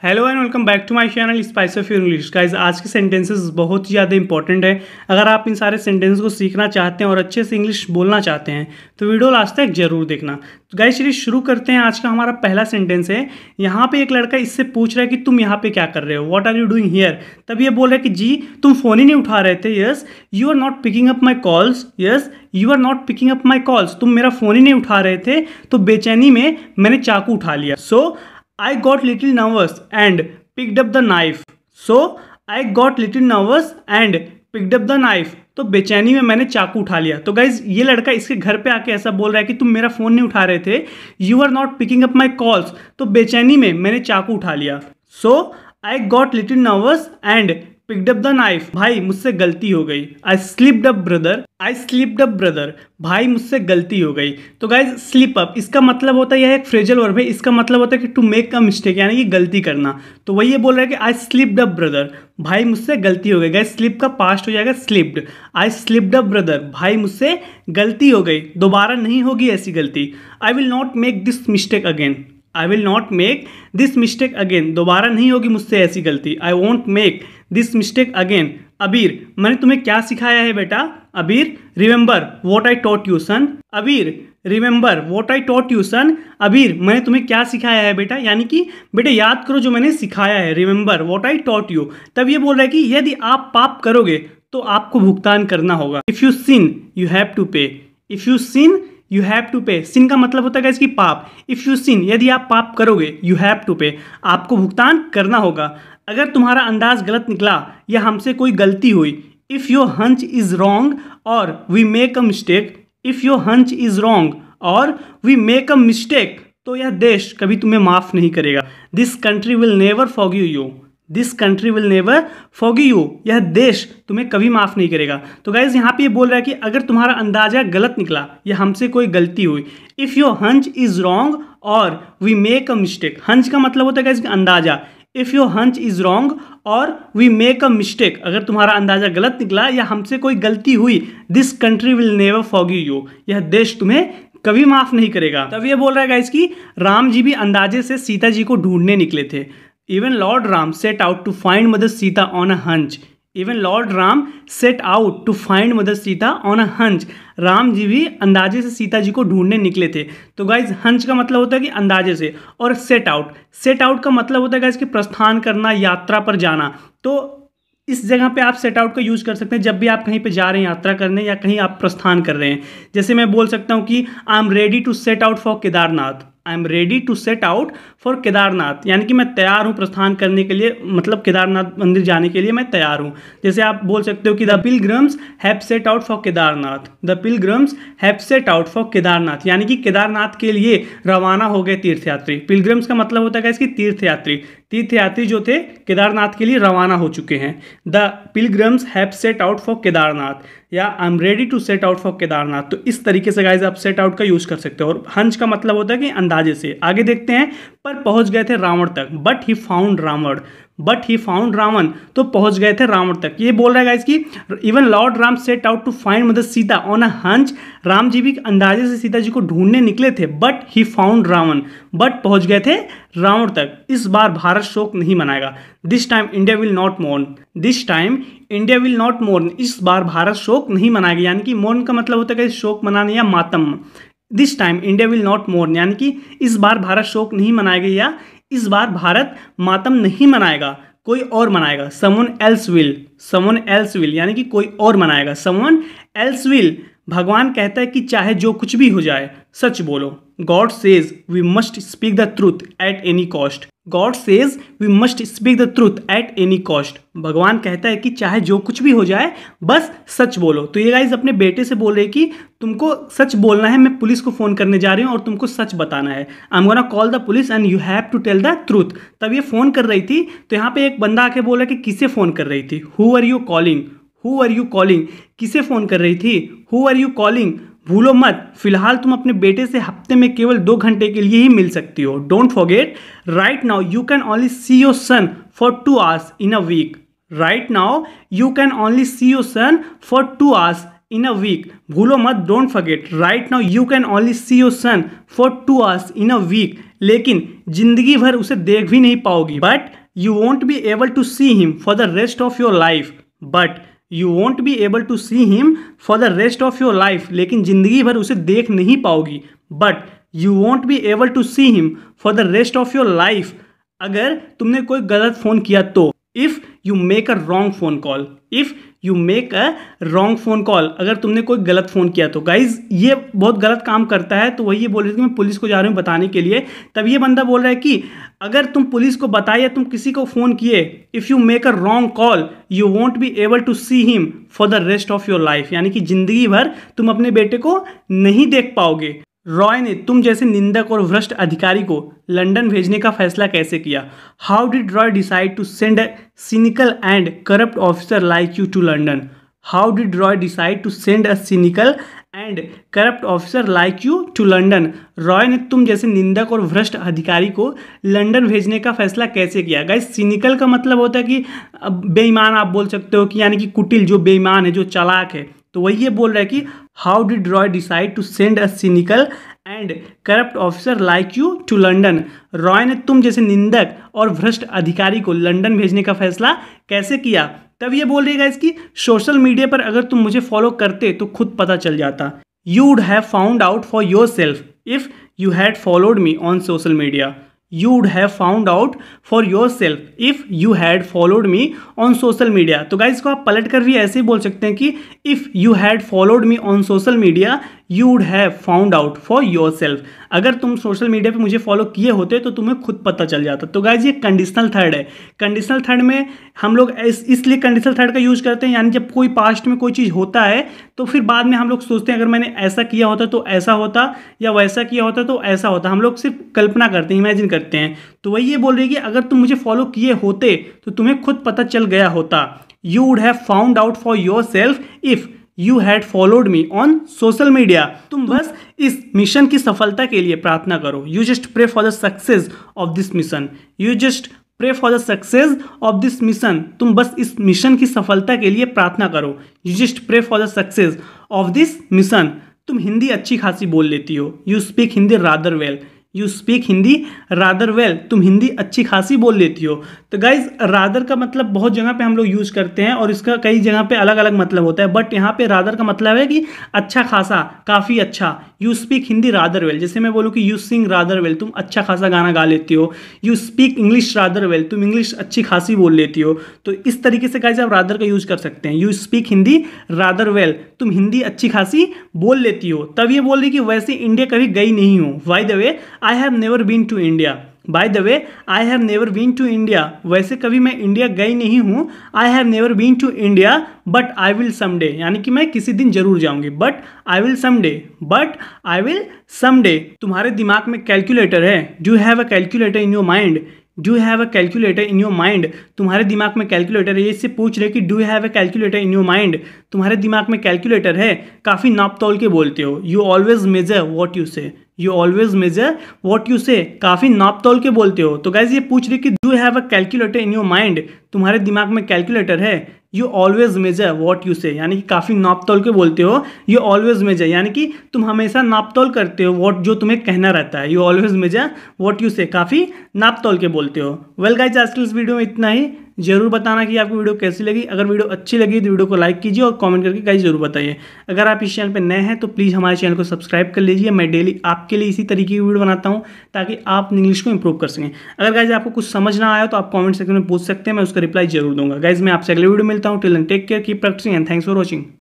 Hello and welcome back to my channel spice of English. Guys, आज के sentences बहुत ही ज़्यादा इंपॉर्टेंट है। अगर आप इन सारे सेंटेंस को सीखना चाहते हैं और अच्छे से इंग्लिश बोलना चाहते हैं तो वीडियो लास्ट तक जरूर देखना। तो गाइस चलिए शुरू करते हैं। आज का हमारा पहला सेंटेंस है। यहाँ पे एक लड़का इससे पूछ रहा है कि तुम यहाँ पे क्या कर रहे हो, what are you doing here. तब ये बोल रहा है कि जी तुम फ़ोन ही नहीं उठा रहे थे। Yes you are not picking up my calls. Yes you are not picking up my calls. तुम मेरा फ़ोन ही नहीं उठा रहे थे तो बेचैनी में मैंने चाकू उठा लिया। सो I got little nervous and picked up the knife. So I got little nervous and picked up the knife. तो बेचैनी में मैंने चाकू उठा लिया। तो गाइज ये लड़का इसके घर पे आके ऐसा बोल रहा है कि तुम मेरा फ़ोन नहीं उठा रहे थे। You are not picking up my calls. तो बेचैनी में मैंने चाकू उठा लिया। So I got little nervous and picked up the knife. भाई मुझसे गलती हो गई। I slipped up brother. I slipped up brother. भाई मुझसे गलती हो गई। तो गाइज स्लिप अप इसका मतलब होता है, यह एक फ्रेजल वर्ब है। इसका मतलब होता है कि टू मेक अ मिस्टेक, यानी कि गलती करना। तो वही ये बोल रहा है कि आई स्लिप्ड अप ब्रदर। भाई मुझसे गलती हो गई। गाइज स्लिप का पास्ट हो जाएगा स्लिप्ड। आई स्लिप्ड अप ब्रदर। भाई मुझसे गलती हो गई, दोबारा नहीं होगी ऐसी गलती। I will not make this mistake again. I will not make this mistake again. दोबारा नहीं होगी मुझसे ऐसी गलती। I won't make this mistake again. Abir मैंने तुम्हें क्या सिखाया है बेटा। Abir remember what I taught you son. Abir remember what I taught you son. Abir मैंने तुम्हें क्या सिखाया है बेटा, यानी कि बेटे याद करो जो मैंने सिखाया है। Remember what I taught you. तब ये बोल रहा है कि यदि आप पाप करोगे तो आपको भुगतान करना होगा। If you sin you have to pay. If you sin you have to pay. Sin का मतलब होता है इसकी पाप। इफ़ यू सिन यदि आप पाप करोगे, यू हैव टू पे आपको भुगतान करना होगा। अगर तुम्हारा अंदाज गलत निकला या हमसे कोई गलती हुई, if your hunch is wrong और we make a mistake. If your hunch is wrong और वी मेक अ मिस्टेक, तो यह देश कभी तुम्हें माफ़ नहीं करेगा। This country will never forgive you. This country will never forgive you. यह देश तुम्हें कभी माफ़ नहीं करेगा। तो गाइज यहाँ पे ये बोल रहा है कि अगर तुम्हारा अंदाजा गलत निकला या हमसे कोई गलती हुई, if your hunch is wrong और we make a mistake. Hunch का मतलब होता है गाइज अंदाजा। If your hunch is wrong और वी मेक अ मिस्टेक, अगर तुम्हारा अंदाजा गलत निकला या हमसे कोई गलती हुई, this country will never forgive you. यह देश तुम्हें कभी माफ़ नहीं करेगा। तब ये बोल रहा है गाइज कि राम जी भी अंदाजे से सीता जी को ढूंढने निकले थे। Even Lord Ram set out to find Mother Sita on a hunch. Even Lord Ram set out to find Mother Sita on a hunch. Ram ji भी अंदाजे से सीता जी को ढूंढने निकले थे। तो गाइज हंच का मतलब होता है कि अंदाजे से, और सेट आउट, सेट आउट का मतलब होता है गाइज कि प्रस्थान करना, यात्रा पर जाना। तो इस जगह पे आप सेट आउट का यूज़ कर सकते हैं जब भी आप कहीं पे जा रहे हैं यात्रा करने या कहीं आप प्रस्थान कर रहे हैं। जैसे मैं बोल सकता हूँ कि I am ready to set out for Kedarnath. I am ready to set out for Kedarnath, यानी कि मैं तैयार हूँ प्रस्थान करने के लिए, मतलब केदारनाथ मंदिर जाने के लिए मैं तैयार हूँ। जैसे आप बोल सकते हो कि the pilgrims have set out for Kedarnath. The pilgrims have set out for Kedarnath, यानी कि केदारनाथ के लिए रवाना हो गए तीर्थयात्री। पिलग्रिम्स का मतलब होता है इसकी तीर्थयात्री। तीर्थयात्री जो थे केदारनाथ के लिए रवाना हो चुके हैं। The pilgrims have set out for Kedarnath या I am ready to set out for Kedarnath. तो इस तरीके से गाइज आप सेट आउट का यूज़ कर सकते हो। और हंच का मतलब होता है कि अंदाजे से। आगे देखते हैं। पर पहुंच गए थे रावण तक, but he found Ravan. But he found Ravan, तो पहुंच गए थे रावण तक। ये बोल रहा है गाइज कि even lord Ram set out to find mother Sita on a hunch. Ram ji भी अंदाजे से सीता जी को ढूंढने निकले थे, but he found Ravan, but पहुंच गए थे रावण तक। इस बार भारत शोक नहीं मनाएगा। This time India will not mourn. This time India will not mourn, इस बार भारत शोक नहीं मनाएगा, यानी कि मोर्न का मतलब होता है कि शोक मनाने या मातम। This time India will not mourn, यानी कि इस बार भारत शोक नहीं मनाएगा या इस बार भारत मातम नहीं मनाएगा, कोई और मनाएगा। Someone else will. Someone else will, यानी कि कोई और मनाएगा। Someone else will. भगवान कहता है कि चाहे जो कुछ भी हो जाए सच बोलो। God says we must speak the truth at any cost. God says we must speak the truth at any cost. भगवान कहता है कि चाहे जो कुछ भी हो जाए बस सच बोलो। तो ये गाइज अपने बेटे से बोल रहे कि तुमको सच बोलना है, मैं पुलिस को फ़ोन करने जा रही हूँ और तुमको सच बताना है। I am gonna call the police and you have to tell the truth. तब ये फ़ोन कर रही थी तो यहाँ पे एक बंदा आके बोला कि किसे फ़ोन कर रही थी। Who are you calling. Who are you calling, किसे फ़ोन कर रही थी। Who are you calling. भूलो मत, फिलहाल तुम अपने बेटे से हफ्ते में केवल 2 घंटे के लिए ही मिल सकती हो। Don't forget, right now you can only see your son for 2 hours in a week. Right now you can only see your son for 2 hours in a week, भूलो मत, don't forget, right now you can only see your son for 2 hours in a week, लेकिन जिंदगी भर उसे देख भी नहीं पाओगी, but you won't be able to see him for the rest of your life, but you won't be able to see him for the rest of your life, लेकिन जिंदगी भर उसे देख नहीं पाओगी, but you won't be able to see him for the rest of your life, अगर तुमने कोई गलत फ़ोन किया तो, if you make a wrong phone call, if you make a wrong phone call, अगर तुमने कोई गलत फ़ोन किया तो। गाइज ये बहुत गलत काम करता है, तो वही ये बोल रही थी कि मैं पुलिस को जा रहा हूँ बताने के लिए, तब ये बंदा बोल रहा है कि अगर तुम पुलिस को बताए या तुम किसी को फ़ोन किए, if you make a wrong call you won't be able to see him for the rest of your life, यानी कि ज़िंदगी भर तुम अपने बेटे को नहीं देख पाओगे। रॉय ने तुम जैसे निंदक और भ्रष्ट अधिकारी को लंदन भेजने का फैसला कैसे किया? How did Roy decide to send a cynical and corrupt officer like you to London? How did Roy decide to send a cynical and corrupt officer like you to London? Roy ने तुम जैसे निंदक और भ्रष्ट अधिकारी को London भेजने का फैसला कैसे किया? गाइस सिनिकल का मतलब होता है कि बेईमान, आप बोल सकते हो कि यानी कि कुटिल, जो बेईमान है, जो चालाक है, तो वही ये बोल रहा है कि how did Roy decide to send a cynical and corrupt officer like you to London? Roy ने तुम जैसे निंदक और भ्रष्ट अधिकारी को लंदन भेजने का फैसला कैसे किया? तब ये बोल रही है कि सोशल मीडिया पर अगर तुम मुझे फॉलो करते तो खुद पता चल जाता। You would have found out for your self if you had followed me on social media. You would have found out for yourself if you had followed me on social media। तो guys को आप पलट कर भी ऐसे ही बोल सकते हैं कि if you had followed me on social media you would have found out for yourself। अगर तुम सोशल मीडिया पे मुझे फॉलो किए होते तो तुम्हें खुद पता चल जाता। तो गाइस ये कंडीशनल थर्ड है। कंडीशनल थर्ड में हम लोग इसलिए कंडीशनल थर्ड का यूज करते हैं, यानी जब कोई पास्ट में कोई चीज़ होता है तो फिर बाद में हम लोग सोचते हैं अगर मैंने ऐसा किया होता तो ऐसा होता, या वैसा किया होता तो ऐसा होता। हम लोग सिर्फ कल्पना करते हैं, इमेजिन करते हैं। तो वही ये बोल रही है कि अगर तुम मुझे फॉलो किए होते तो तुम्हें खुद पता चल गया होता। You would have found out for your self if you had followed me on social media. तुम बस इस मिशन की सफलता के लिए प्रार्थना करो। You just pray for the success of this mission. You just pray for the success of this mission. तुम बस इस मिशन की सफलता के लिए प्रार्थना करो। You just pray for the success of this mission. तुम हिंदी अच्छी खासी बोल लेती हो। You speak Hindi rather well. You speak Hindi rather well. तुम हिंदी अच्छी खासी बोल लेती हो। तो गाइज रादर का मतलब बहुत जगह पे हम लोग यूज़ करते हैं और इसका कई जगह पे अलग अलग मतलब होता है, बट यहाँ पे रादर का मतलब है कि अच्छा खासा, काफ़ी अच्छा। You speak Hindi rather well, जैसे मैं बोलूँ कि यू सिंग रादर वेल, तुम अच्छा खासा गाना गा लेती हो। You speak English rather well, तुम इंग्लिश अच्छी खासी बोल लेती हो। तो इस तरीके से गाइज आप रादर का यूज़ कर सकते हैं। You speak Hindi rather well, तुम हिंदी अच्छी खासी बोल लेती हो। तब ये बोल रही कि वैसे इंडिया कभी गई नहीं हूँ। By the way I have never been to India. By the way I have never been to India, वैसे कभी मैं इंडिया गई नहीं हूँ। I have never been to India but I will someday, यानी कि मैं किसी दिन जरूर जाऊंगी। But I will someday, but I will someday. तुम्हारे दिमाग में कैलकुलेटर है? Do you have a calculator in your mind? Do you have a calculator in your mind? तुम्हारे दिमाग में कैलकुलेटर है? ये इससे पूछ रहे कि do you have a calculator in your mind? तुम्हारे दिमाग में कैलकुलेटर है? काफ़ी नाप तोल के बोलते हो। You always measure what you say. You always measure what you say, काफ़ी नाप तोल के बोलते हो। तो गाइज ये पूछ रही कि do you have a calculator in your mind? तुम्हारे दिमाग में कैलकुलेटर है? You always measure what you से, यानी कि काफ़ी नाप तोल के बोलते हो। यू ऑलवेज मेजर, यानी कि तुम हमेशा नाप तोल करते हो वॉट, जो तुम्हें कहना रहता है। You always measure what you say, काफ़ी नाप तोल के बोलते हो। वेल गाइज आज के इस वीडियो में इतना ही। जरूर बताना कि आपको वीडियो कैसी लगी। अगर वीडियो अच्छी लगी तो वीडियो को लाइक कीजिए और कमेंट करके गाइज जरूर बताइए। अगर आप इस चैनल पर नए हैं तो प्लीज़ हमारे चैनल को सब्सक्राइब कर लीजिए। मैं डेली आपके लिए इसी तरीके की वीडियो बनाता हूँ ताकि आप इंग्लिश को इंप्रूव कर सकें। अगर गाइज आपको कुछ समझ ना आया तो आप कमेंट सेक्शन में पूछ सकते हैं, मैं उसका रिप्लाई जरूर दूंगा। गाइज मैं आपसे अगले वीडियो मिलता हूँ। Till then take care, keep practising and thanks for watching.